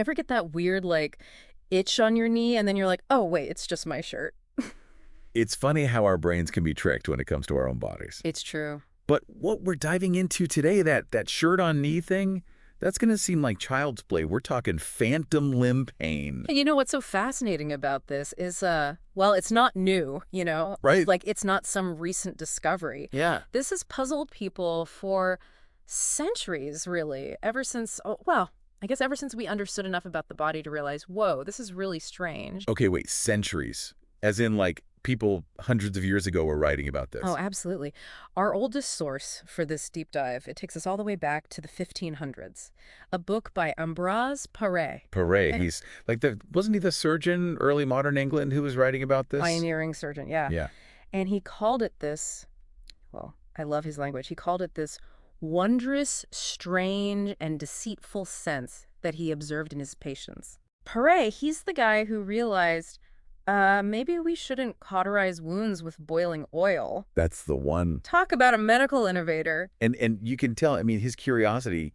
Ever get that weird, like, itch on your knee, and then you're like, oh, wait, it's just my shirt. It's funny how our brains can be tricked when it comes to our own bodies. It's true. But what we're diving into today, that shirt on knee thing, that's going to seem like child's play. We're talking phantom limb pain. And you know what's so fascinating about this is, well, it's not new, Right. Like, it's not some recent discovery. Yeah. This has puzzled people for centuries, really, ever since, oh, well, I guess ever since we understood enough about the body to realize, whoa, this is really strange. Okay, wait, centuries. As in, like, people hundreds of years ago were writing about this. Oh, absolutely. Our oldest source for this deep dive, it takes us all the way back to the 1500s. A book by Ambroise Paré. Paré, he's like wasn't he the surgeon early modern England who was writing about this? Pioneering surgeon, yeah. Yeah. And he called it this, well, I love his language. He called it this wondrous, strange, and deceitful sense that he observed in his patients. Paré, he's the guy who realized maybe we shouldn't cauterize wounds with boiling oil. That's the one. Talk about a medical innovator. And you can tell, I mean, his curiosity,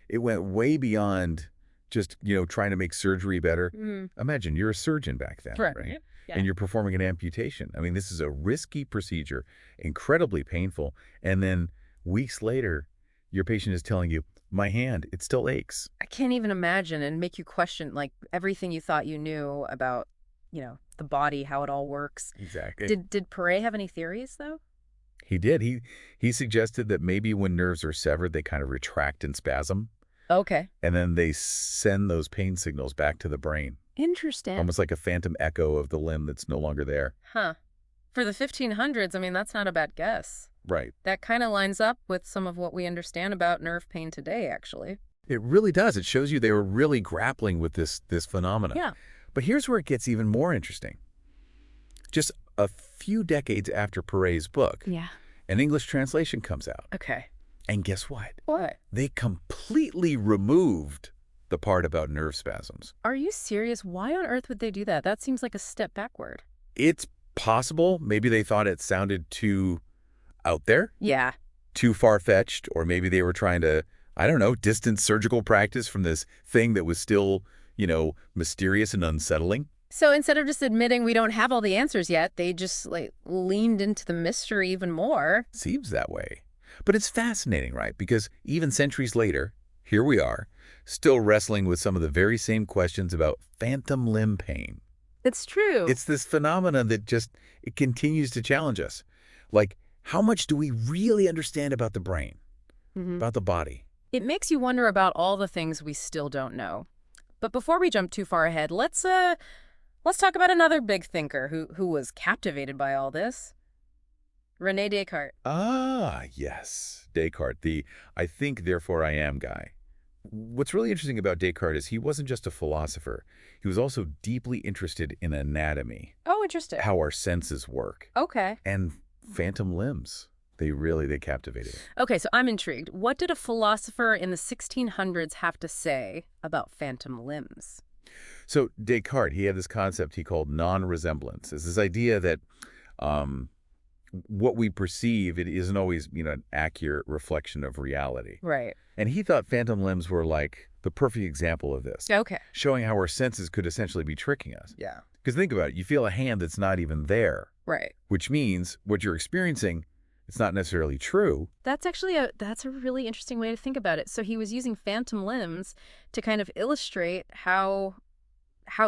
it went way beyond just, trying to make surgery better. Imagine you're a surgeon back then, right? Yeah. And you're performing an amputation. I mean, this is a risky procedure, incredibly painful. And then weeks later, your patient is telling you, my hand, it still aches. I can't even imagine, and make you question, like, everything you thought you knew about, the body, how it all works. Exactly. Did Paré have any theories, though? He did. He suggested that maybe when nerves are severed, they kind of retract and spasm. Okay. And then they send those pain signals back to the brain. Interesting. Almost like a phantom echo of the limb that's no longer there. Huh. For the 1500s, I mean, that's not a bad guess. Right. That kind of lines up with some of what we understand about nerve pain today, actually. It really does. It shows you they were really grappling with this phenomena. Yeah. But here's where it gets even more interesting. Just a few decades after Paré's book, Yeah. an English translation comes out. Okay. And guess what? What? They completely removed the part about nerve spasms. Are you serious? Why on earth would they do that? That seems like a step backward. It's possible. Maybe they thought it sounded too out there, Yeah. too far-fetched, or maybe they were trying to, I don't know, distance surgical practice from this thing that was still, mysterious and unsettling. So instead of just admitting we don't have all the answers yet, they just, leaned into the mystery even more. Seems that way. But it's fascinating, right? Because even centuries later, here we are, still wrestling with some of the very same questions about phantom limb pain. It's true. It's this phenomenon that it continues to challenge us. Like, how much do we really understand about the brain, about the body? It makes you wonder about all the things we still don't know. But before we jump too far ahead, let's talk about another big thinker who was captivated by all this. René Descartes. Ah, yes. Descartes, the I think, therefore I am guy. What's really interesting about Descartes is he wasn't just a philosopher. He was also deeply interested in anatomy, Oh, interesting. how our senses work, Okay. and phantom limbs. They captivated him. Okay, so I'm intrigued. What did a philosopher in the 1600s have to say about phantom limbs? So Descartes, he had this concept he called non-resemblance. It's this idea that what we perceive, it isn't always, an accurate reflection of reality. Right. And he thought phantom limbs were like the perfect example of this, Okay. showing how our senses could essentially be tricking us. Yeah. Because think about it, you feel a hand that's not even there, Right. which means what you're experiencing, it's not necessarily true. That's actually that's a really interesting way to think about it. So he was using phantom limbs to kind of illustrate how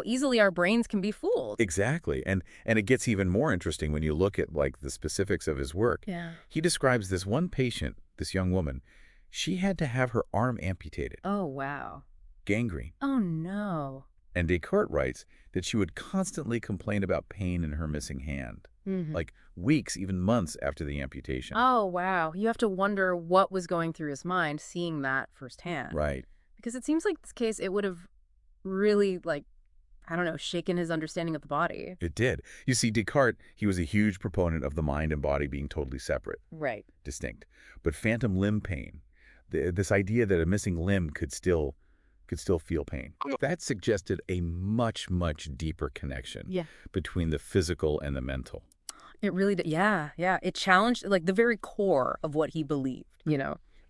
easily our brains can be fooled. Exactly. And it gets even more interesting when you look at the specifics of his work. Yeah. He describes this one patient, this young woman, she had to have her arm amputated, Oh, wow. gangrene. Oh, no. And Descartes writes that she would constantly complain about pain in her missing hand, like weeks, even months after the amputation. Oh, wow. You have to wonder what was going through his mind seeing that firsthand. Right. Because it seems like this case, it would have really, I don't know, shaken his understanding of the body. It did. You see, Descartes, he was a huge proponent of the mind and body being totally separate, Right. distinct. But phantom limb pain, this idea that a missing limb could still feel pain, that suggested a much, much deeper connection Yeah. between the physical and the mental. It really did. Yeah, yeah. It challenged, the very core of what he believed.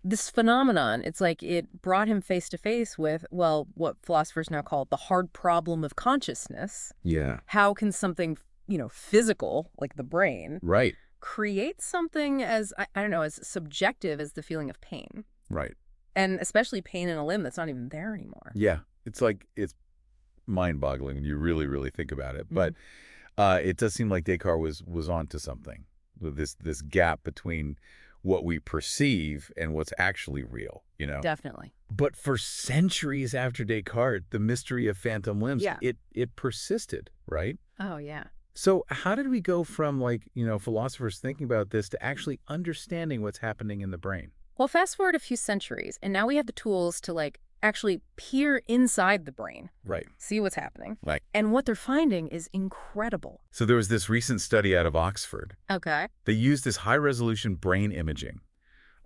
This phenomenon, it's like it brought him face to face with, well, what philosophers now call the hard problem of consciousness. Yeah. How can something, physical, like the brain, Right. create something as, I don't know, as subjective as the feeling of pain? Right. And especially pain in a limb that's not even there anymore. Yeah. It's mind-boggling when you really, really think about it. But it does seem like Descartes was onto something. With this gap between what we perceive and what's actually real, Definitely. But for centuries after Descartes, the mystery of phantom limbs, Yeah. it persisted, right? Oh, yeah. So how did we go from philosophers thinking about this to actually understanding what's happening in the brain? Well, fast forward a few centuries, and now we have the tools to, actually peer inside the brain, Right. see what's happening. Like, And what they're finding is incredible. so there was this recent study out of Oxford. Okay. They used this high-resolution brain imaging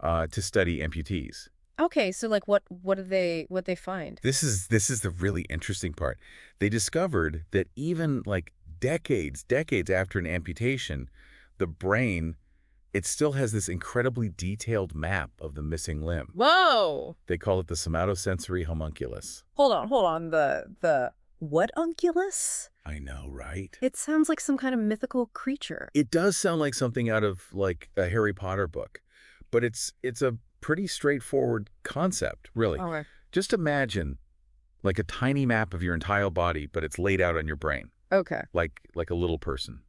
to study amputees. Okay, so what they find? This is the really interesting part. They discovered that even decades after an amputation, the brain, it still has this incredibly detailed map of the missing limb. Whoa! They call it the somatosensory homunculus. Hold on. The what unculus? I know, right? It sounds like some kind of mythical creature. It does sound like something out of a Harry Potter book, but it's a pretty straightforward concept, really. Okay. Just imagine a tiny map of your entire body, but it's laid out on your brain. Okay. Like a little person,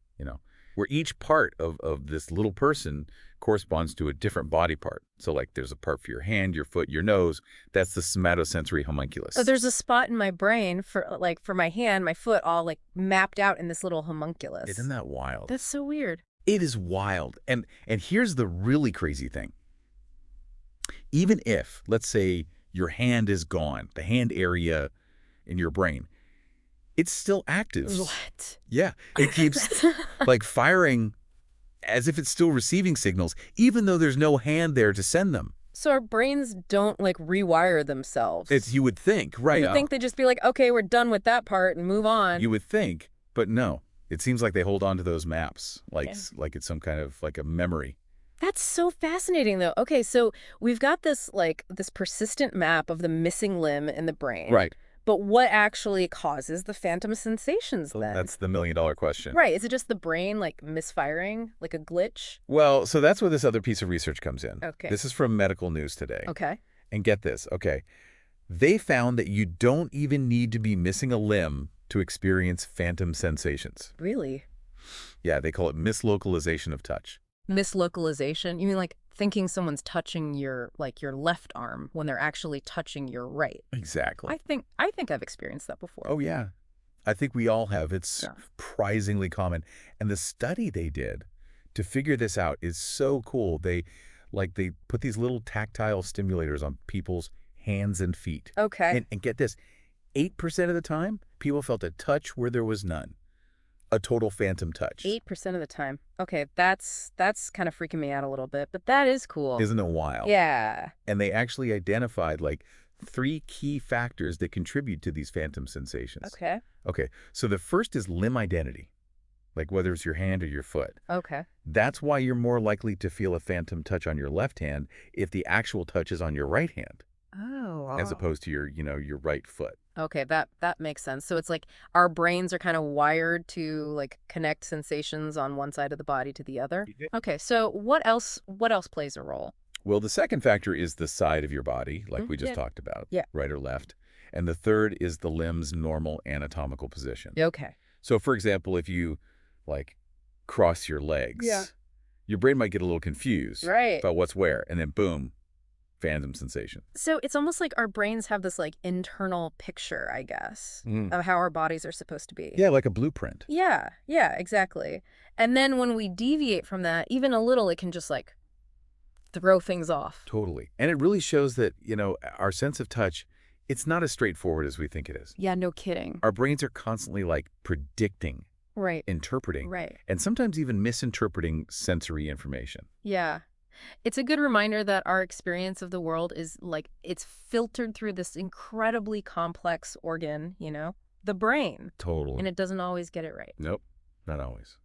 where each part of this little person corresponds to a different body part. So there's a part for your hand, your foot, your nose. That's the somatosensory homunculus. So there's a spot in my brain for my hand, my foot, all mapped out in this little homunculus. Isn't that wild? That's so weird. It is wild. And here's the really crazy thing. Even if, let's say, your hand is gone, the hand area in your brain, it's still active. What? Yeah. It keeps firing as if it's still receiving signals, even though there's no hand there to send them. So our brains don't rewire themselves. You would think, right? You'd think they'd just be like, okay, we're done with that part and move on. You would think, but no. It seems like they hold on to those maps, like it's some kind of a memory. That's so fascinating, though. Okay, so we've got this this persistent map of the missing limb in the brain. Right. But what actually causes the phantom sensations then? That's the million-dollar question. Right. Is it just the brain misfiring, like a glitch? Well, so that's where this other piece of research comes in. Okay. This is from Medical News Today. Okay. And get this, okay. They found that you don't even need to be missing a limb to experience phantom sensations. Really? Yeah, they call it mislocalization of touch. Mislocalization? You mean thinking someone's touching your your left arm when they're actually touching your right? Exactly. I think I've experienced that before. Oh, yeah. I think we all have. It's surprisingly common. And the study they did to figure this out is so cool. They put these little tactile stimulators on people's hands and feet. Okay. And get this, 8% of the time, people felt a touch where there was none. A total phantom touch. 8% of the time. Okay, that's kind of freaking me out a little bit, but that is cool. Isn't it wild? Yeah. And they actually identified 3 key factors that contribute to these phantom sensations. Okay. Okay, so the first is limb identity, whether it's your hand or your foot. Okay. That's why you're more likely to feel a phantom touch on your left hand if the actual touch is on your right hand, Oh. as opposed to your right foot. Okay, that makes sense. So it's our brains are kind of wired to connect sensations on one side of the body to the other. Okay, so what else plays a role? Well, the second factor is the side of your body, we just talked about, right or left. And the third is the limb's normal anatomical position. Okay. So, for example, if you, cross your legs, your brain might get a little confused about what's where, and then boom, phantom sensation. So it's almost like our brains have this internal picture, I guess, of how our bodies are supposed to be. Yeah, like a blueprint. Yeah, exactly. And then when we deviate from that, even a little, it can just throw things off. Totally. And it really shows that, our sense of touch, it's not as straightforward as we think it is. Yeah, no kidding. Our brains are constantly predicting, interpreting, and sometimes even misinterpreting sensory information. Yeah. It's a good reminder that our experience of the world is it's filtered through this incredibly complex organ, the brain. Totally. And it doesn't always get it right. Nope, not always.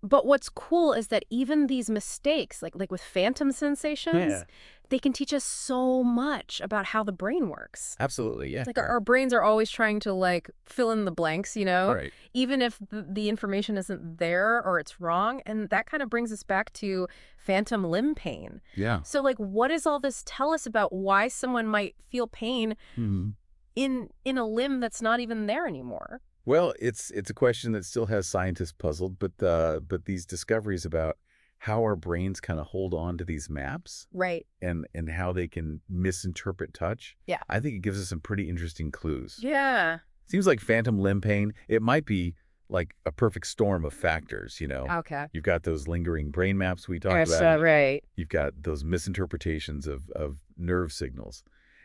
But what's cool is that even these mistakes, like with phantom sensations, Yeah. they can teach us so much about how the brain works. Absolutely, yeah. It's like our brains are always trying to like fill in the blanks, Right. even if the information isn't there or it's wrong. And that kind of brings us back to phantom limb pain. Yeah. So like, what does all this tell us about why someone might feel pain Hmm. in a limb that's not even there anymore? Well, it's a question that still has scientists puzzled, but these discoveries about how our brains kind of hold on to these maps Right. and how they can misinterpret touch, Yeah. I think it gives us some pretty interesting clues. Yeah. Seems like phantom limb pain, it might be like a perfect storm of factors, you know. Okay. You've got those lingering brain maps we talked Yes, about. right. You've got those misinterpretations of nerve signals.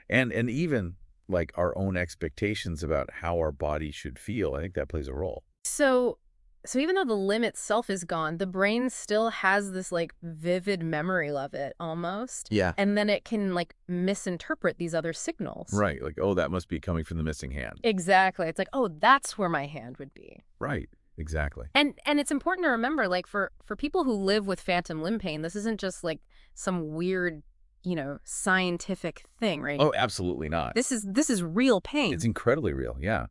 And even like our own expectations about how our body should feel. I think that plays a role. So, so even though the limb itself is gone, the brain still has this like vivid memory of it almost. Yeah. And then it can like misinterpret these other signals. Right. Like, oh, that must be coming from the missing hand. Exactly. It's like, oh, that's where my hand would be. Right. Exactly. And it's important to remember, like for people who live with phantom limb pain, this isn't just like some weird, scientific thing, right? Oh, absolutely not. This is real pain. It's incredibly real. Yeah.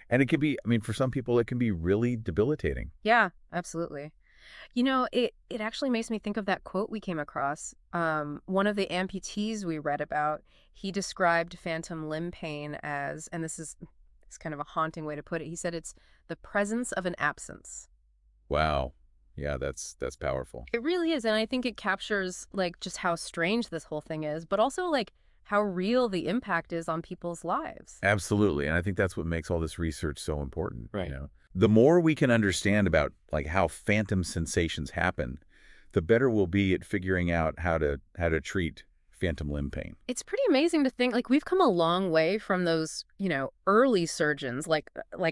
And it can be, I mean, for some people, it can be really debilitating. Yeah, absolutely. It actually makes me think of that quote we came across. One of the amputees we read about, he described phantom limb pain as, and this is it's kind of a haunting way to put it. He said it's the presence of an absence. Wow. Yeah, that's powerful. It really is, and I think it captures like just how strange this whole thing is, but also like how real the impact is on people's lives. Absolutely. And I think that's what makes all this research so important. Right. The more we can understand about like how phantom sensations happen, the better we'll be at figuring out how to treat phantom limb pain. It's pretty amazing to think like we've come a long way from those, early surgeons like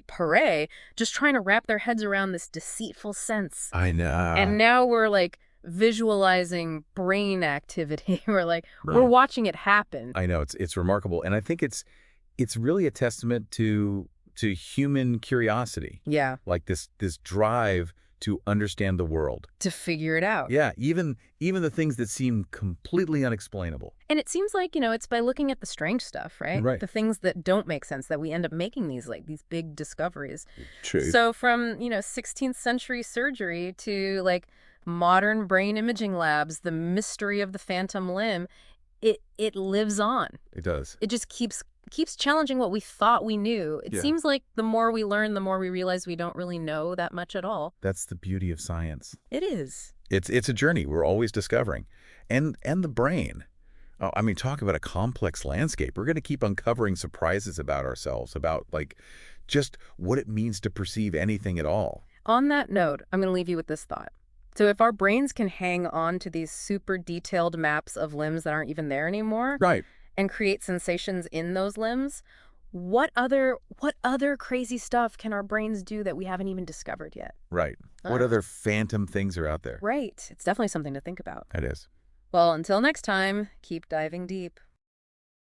Perret just trying to wrap their heads around this deceitful sense. I And know. now we're like visualizing brain activity. We're Right. watching it happen. I know it's remarkable, and I think it's really a testament to human curiosity, Yeah, like this drive to understand the world. to figure it out. Yeah, even the things that seem completely unexplainable. And it seems like, it's by looking at the strange stuff, right? Right. The things that don't make sense that we end up making these big discoveries. True. So from, 16th century surgery to like modern brain imaging labs, the mystery of the phantom limb, it lives on. It does. It just keeps challenging what we thought we knew. It Yeah. seems like the more we learn, the more we realize we don't really know that much at all. That's the beauty of science. It is. It's a journey we're always discovering. And the brain. Oh, I mean, talk about a complex landscape. We're going to keep uncovering surprises about ourselves, about like just what it means to perceive anything at all. On that note, I'm going to leave you with this thought. So if our brains can hang on to these super detailed maps of limbs that aren't even there anymore Right. and create sensations in those limbs, what other crazy stuff can our brains do that we haven't even discovered yet? Right. What Uh, other phantom things are out there? Right. It's definitely something to think about. It is. Well, until next time, keep diving deep.